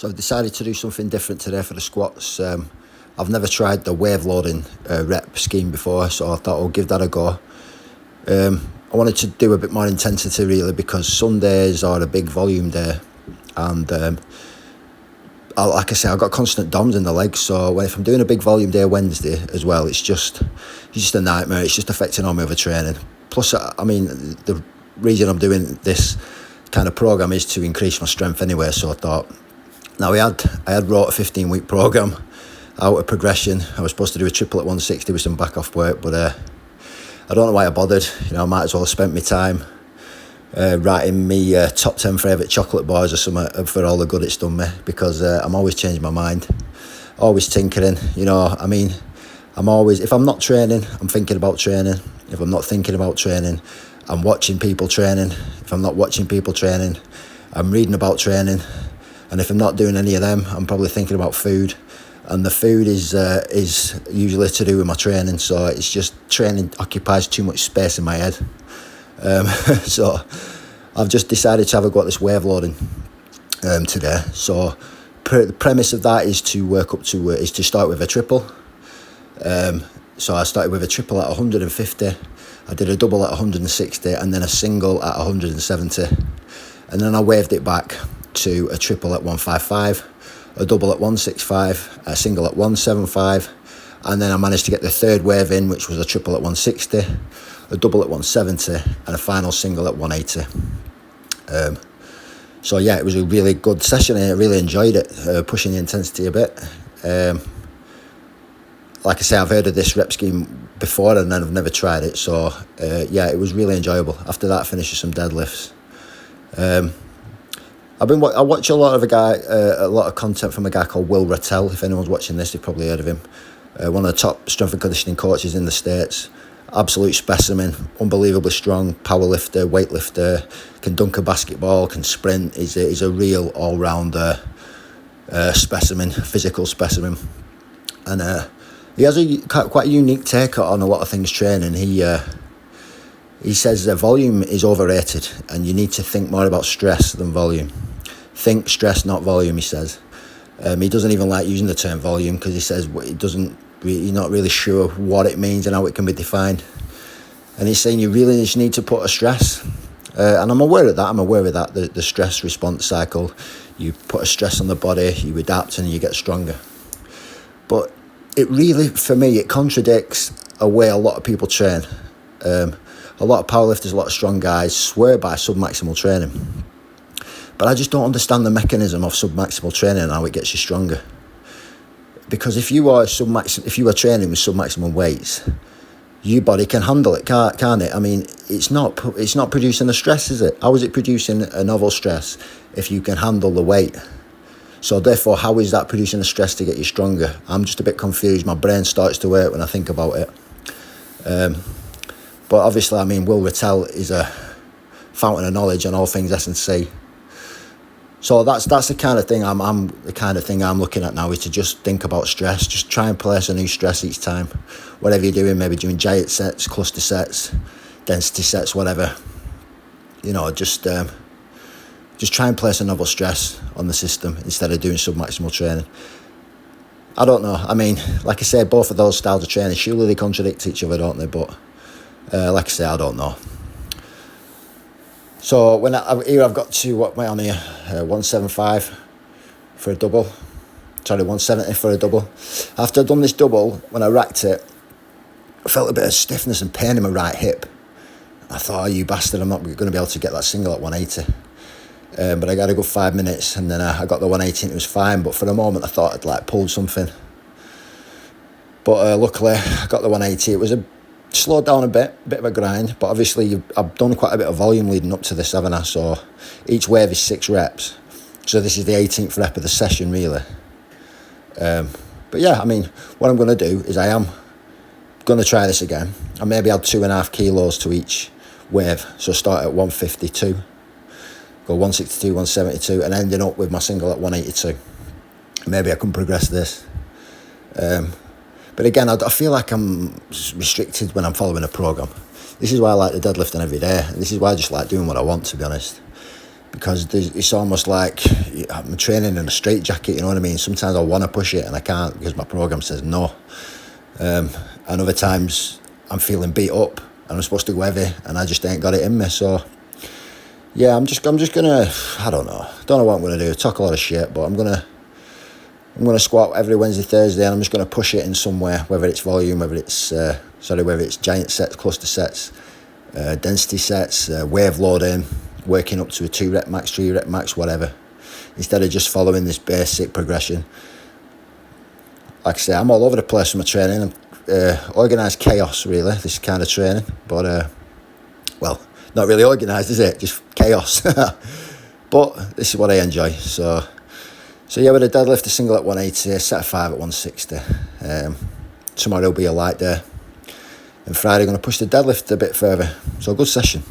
So I've decided to do something different today for the squats. I've never tried the wave loading rep scheme before, so I thought I'll give that a go. I wanted to do a bit more intensity really, because Sundays are a big volume day, and like I say, I've got constant DOMs in the legs, so if I'm doing a big volume day Wednesday as well, it's just a nightmare. It's just affecting all my other training. Plus, I mean, the reason I'm doing this kind of program is to increase my strength anyway, so I thought, now I had wrote a 15-week program out of progression. I was supposed to do a triple at 160 with some back off work, but I don't know why I bothered. I might as well have spent my time writing me top 10 favourite chocolate bars or something for all the good it's done me, because I'm always changing my mind, always tinkering. I'm always, if I'm not training, I'm thinking about training. If I'm not thinking about training, I'm watching people training. If I'm not watching people training, I'm reading about training. And if I'm not doing any of them, I'm probably thinking about food. And the food is usually to do with my training. So it's just training occupies too much space in my head. So I've just decided to have a go at this wave loading today. So the premise of that is to start with a triple. So I started with a triple at 150. I did a double at 160, and then a single at 170. And then I waved it back to a triple at 155, a double at 165, a single at 175, and then I managed to get the third wave in, which was a triple at 160, a double at 170, and a final single at 180. So yeah, it was a really good session, and I really enjoyed it, pushing the intensity a bit. Like I say, I've heard of this rep scheme before, and then I've never tried it, so yeah, it was really enjoyable. After that, I finished with some deadlifts. I watch a lot of content from a guy called Will Ratelle. If anyone's watching this, you've probably heard of him. One of the top strength and conditioning coaches in the States. Absolute specimen, unbelievably strong, power lifter, weightlifter, can dunk a basketball, can sprint. He's a real all-rounder specimen, physical specimen. And he has quite a unique take on a lot of things training. He says that volume is overrated, and you need to think more about stress than volume. Think stress, not volume, he says. He doesn't even like using the term volume, because he says you're not really sure what it means and how it can be defined. And he's saying you really just need to put a stress. And I'm aware of that. The stress response cycle. You put a stress on the body, you adapt, and you get stronger. But it really, for me, it contradicts a way a lot of people train. A lot of powerlifters, a lot of strong guys swear by submaximal training. But I just don't understand the mechanism of submaximal training and how it gets you stronger. Because if you are training with submaximal weights, your body can handle it, can't it? I mean, it's not producing the stress, is it? How is it producing a novel stress if you can handle the weight? So therefore, how is that producing the stress to get you stronger? I'm just a bit confused. My brain starts to work when I think about it. But obviously, I mean, Will Ratelle is a fountain of knowledge on all things S&C. So that's the kind of thing I'm looking at now, is to just think about stress. Just try and place a new stress each time. Whatever you're doing, maybe doing giant sets, cluster sets, density sets, whatever. Just try and place a novel stress on the system instead of doing submaximal training. I don't know. I mean, like I said, both of those styles of training, surely they contradict each other, don't they? But like I say, I don't know. So I've got to, what am I on here? 175 for a double. Sorry, 170 for a double. After I'd done this double, when I racked it, I felt a bit of stiffness and pain in my right hip. I thought, oh, you bastard, I'm not going to be able to get that single at 180. But I got a good 5 minutes, and then I got the 180 and it was fine. But for a moment, I thought I'd pulled something. But luckily, I got the 180. It was slowed down a bit of a grind, but obviously I've done quite a bit of volume leading up to this, haven't I? So each wave is 6 reps. So this is the 18th rep of the session, really. But yeah, I mean, what I'm going to do is I am going to try this again. I maybe add 2.5 kilos to each wave. So start at 152, go 162, 172, and ending up with my single at 182. Maybe I can progress this. But again, I feel like I'm restricted when I'm following a program. This is why I like the deadlifting every day. This is why I just like doing what I want, to be honest. because it's almost like I'm training in a straitjacket, you know what I mean? Sometimes I want to push it and I can't because my program says no. And other times I'm feeling beat up and I'm supposed to go heavy and I just ain't got it in me. So yeah, I'm just gonna, I don't know what I'm gonna do. Talk a lot of shit, but I'm gonna squat every Wednesday, Thursday, and I'm just gonna push it in somewhere, whether it's volume, whether it's giant sets, cluster sets, density sets, wave loading, working up to a 2 rep max, 3 rep max, whatever, instead of just following this basic progression. Like I say, I'm all over the place with my training. Organised chaos, really, this kind of training. But, well, not really organised, is it? Just chaos. But this is what I enjoy. So yeah, with a deadlift, a single at 180, set of 5 at 160. Tomorrow will be a light day. And Friday, I'm going to push the deadlift a bit further. So good session.